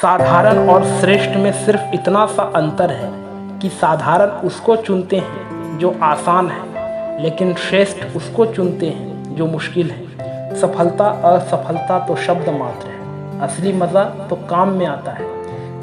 साधारण और श्रेष्ठ में सिर्फ इतना सा अंतर है कि साधारण उसको चुनते हैं जो आसान है, लेकिन श्रेष्ठ उसको चुनते हैं जो मुश्किल है। सफलता असफलता तो शब्द मात्र है, असली मज़ा तो काम में आता है।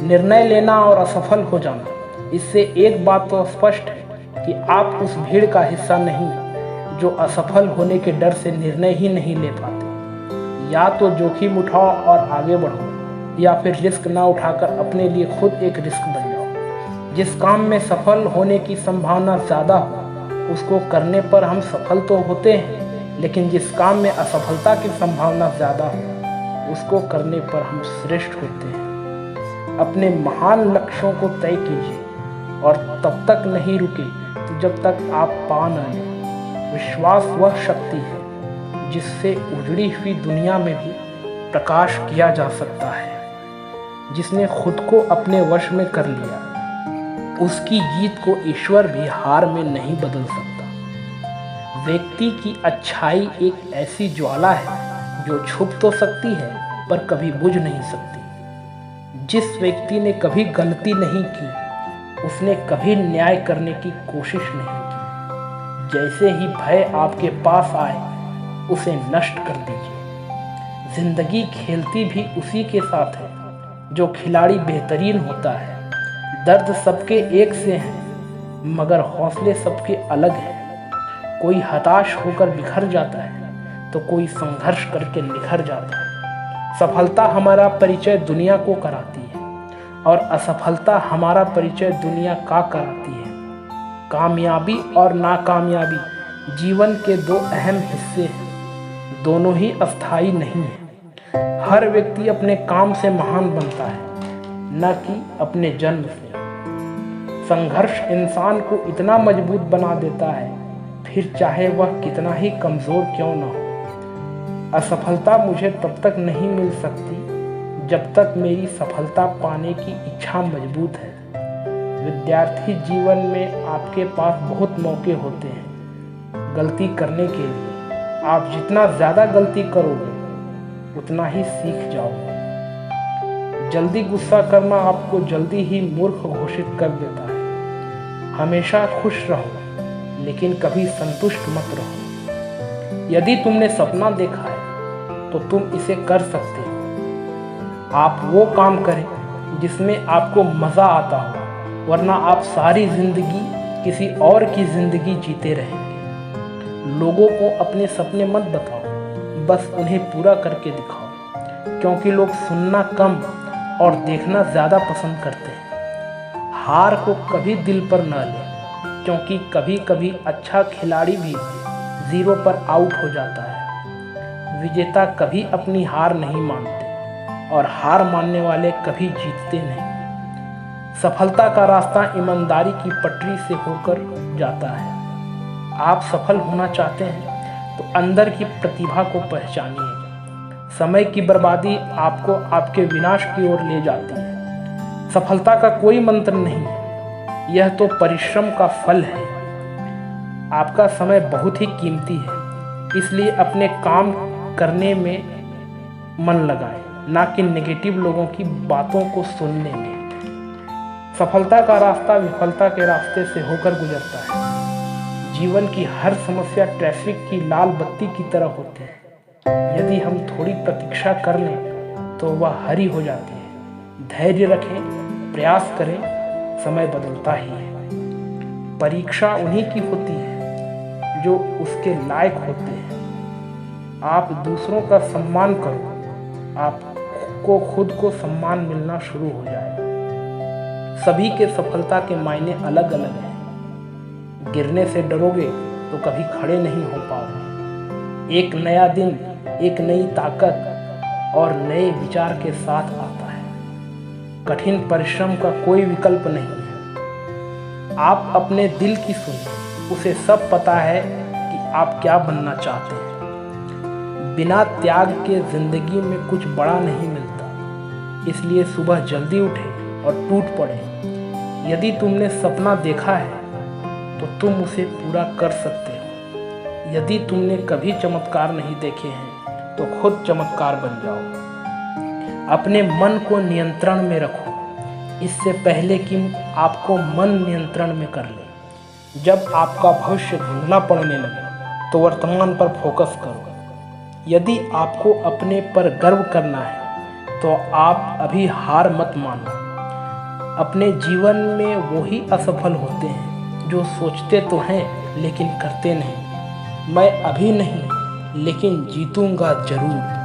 निर्णय लेना और असफल हो जाना, इससे एक बात तो स्पष्ट है कि आप उस भीड़ का हिस्सा नहीं जो असफल होने के डर से निर्णय ही नहीं ले पाते। या तो जोखिम उठाओ और आगे बढ़ो, या फिर रिस्क ना उठाकर अपने लिए खुद एक रिस्क बन जाओ। जिस काम में सफल होने की संभावना ज़्यादा हो उसको करने पर हम सफल तो होते हैं, लेकिन जिस काम में असफलता की संभावना ज़्यादा हो उसको करने पर हम श्रेष्ठ होते हैं। अपने महान लक्ष्यों को तय कीजिए और तब तक नहीं रुके जब तक आप पा न लें। विश्वास वह शक्ति है जिससे उजड़ी हुई दुनिया में भी प्रकाश किया जा सकता है। जिसने खुद को अपने वश में कर लिया, उसकी जीत को ईश्वर भी हार में नहीं बदल सकता। व्यक्ति की अच्छाई एक ऐसी ज्वाला है जो छुप तो सकती है पर कभी बुझ नहीं सकती। जिस व्यक्ति ने कभी गलती नहीं की, उसने कभी न्याय करने की कोशिश नहीं की। जैसे ही भय आपके पास आए, उसे नष्ट कर दीजिए। जिंदगी खेलती भी उसी के साथ है जो खिलाड़ी बेहतरीन होता है। दर्द सबके एक से हैं, मगर हौसले सबके अलग हैं। कोई हताश होकर बिखर जाता है तो कोई संघर्ष करके निखर जाता है। सफलता हमारा परिचय दुनिया को कराती है और असफलता हमारा परिचय दुनिया का कराती है। कामयाबी और नाकामयाबी जीवन के दो अहम हिस्से हैं, दोनों ही अस्थायी नहीं हैं। हर व्यक्ति अपने काम से महान बनता है, न कि अपने जन्म से। संघर्ष इंसान को इतना मजबूत बना देता है, फिर चाहे वह कितना ही कमज़ोर क्यों न हो। असफलता मुझे तब तक नहीं मिल सकती जब तक मेरी सफलता पाने की इच्छा मजबूत है। विद्यार्थी जीवन में आपके पास बहुत मौके होते हैं गलती करने के लिए। आप जितना ज़्यादा गलती करोगे उतना ही सीख जाओगे। जल्दी गुस्सा करना आपको जल्दी ही मूर्ख घोषित कर देता है। हमेशा खुश रहो, लेकिन कभी संतुष्ट मत रहो। यदि तुमने सपना देखा है तो तुम इसे कर सकते हो। आप वो काम करें जिसमें आपको मज़ा आता हो, वरना आप सारी ज़िंदगी किसी और की ज़िंदगी जीते रहेंगे। लोगों को अपने सपने मत बताओ, बस उन्हें पूरा करके दिखाओ, क्योंकि लोग सुनना कम और देखना ज़्यादा पसंद करते हैं। हार को कभी दिल पर न लें, क्योंकि कभी कभी अच्छा खिलाड़ी भी ज़ीरो पर आउट हो जाता है। विजेता कभी अपनी हार नहीं मानते और हार मानने वाले कभी जीतते नहीं। सफलता का रास्ता ईमानदारी की पटरी से होकर जाता है। आप सफल होना चाहते हैं तो अंदर की प्रतिभा को पहचानिए। समय की बर्बादी आपको आपके विनाश की ओर ले जाती है। सफलता का कोई मंत्र नहीं है, यह तो परिश्रम का फल है। आपका समय बहुत ही कीमती है, इसलिए अपने काम करने में मन लगाएं, ना कि नेगेटिव लोगों की बातों को सुनने में। सफलता का रास्ता विफलता के रास्ते से होकर गुजरता है। जीवन की हर समस्या ट्रैफिक की लाल बत्ती की तरह होती है। यदि हम थोड़ी प्रतीक्षा कर लें तो वह हरी हो जाती है। धैर्य रखें, प्रयास करें, समय बदलता ही है। परीक्षा उन्हीं की होती है जो उसके लायक होते हैं। आप दूसरों का सम्मान करो, आपको खुद को सम्मान मिलना शुरू हो जाएगा। सभी के सफलता के मायने अलग अलग हैं। गिरने से डरोगे तो कभी खड़े नहीं हो पाओगे। एक नया दिन एक नई ताकत और नए विचार के साथ आता है। कठिन परिश्रम का कोई विकल्प नहीं है। आप अपने दिल की सुनिए, उसे सब पता है कि आप क्या बनना चाहते हैं। बिना त्याग के जिंदगी में कुछ बड़ा नहीं मिलता, इसलिए सुबह जल्दी उठें और टूट पड़े। यदि तुमने सपना देखा है तो तुम उसे पूरा कर सकते हो। यदि तुमने कभी चमत्कार नहीं देखे हैं तो खुद चमत्कार बन जाओ। अपने मन को नियंत्रण में रखो, इससे पहले कि आपको मन नियंत्रण में कर ले। जब आपका भविष्य धुंधला पड़ने लगे तो वर्तमान पर फोकस करो। यदि आपको अपने पर गर्व करना है तो आप अभी हार मत मानो। अपने जीवन में वो ही असफल होते हैं जो सोचते तो हैं लेकिन करते नहीं। मैं अभी नहीं लेकिन जीतूंगा जरूर।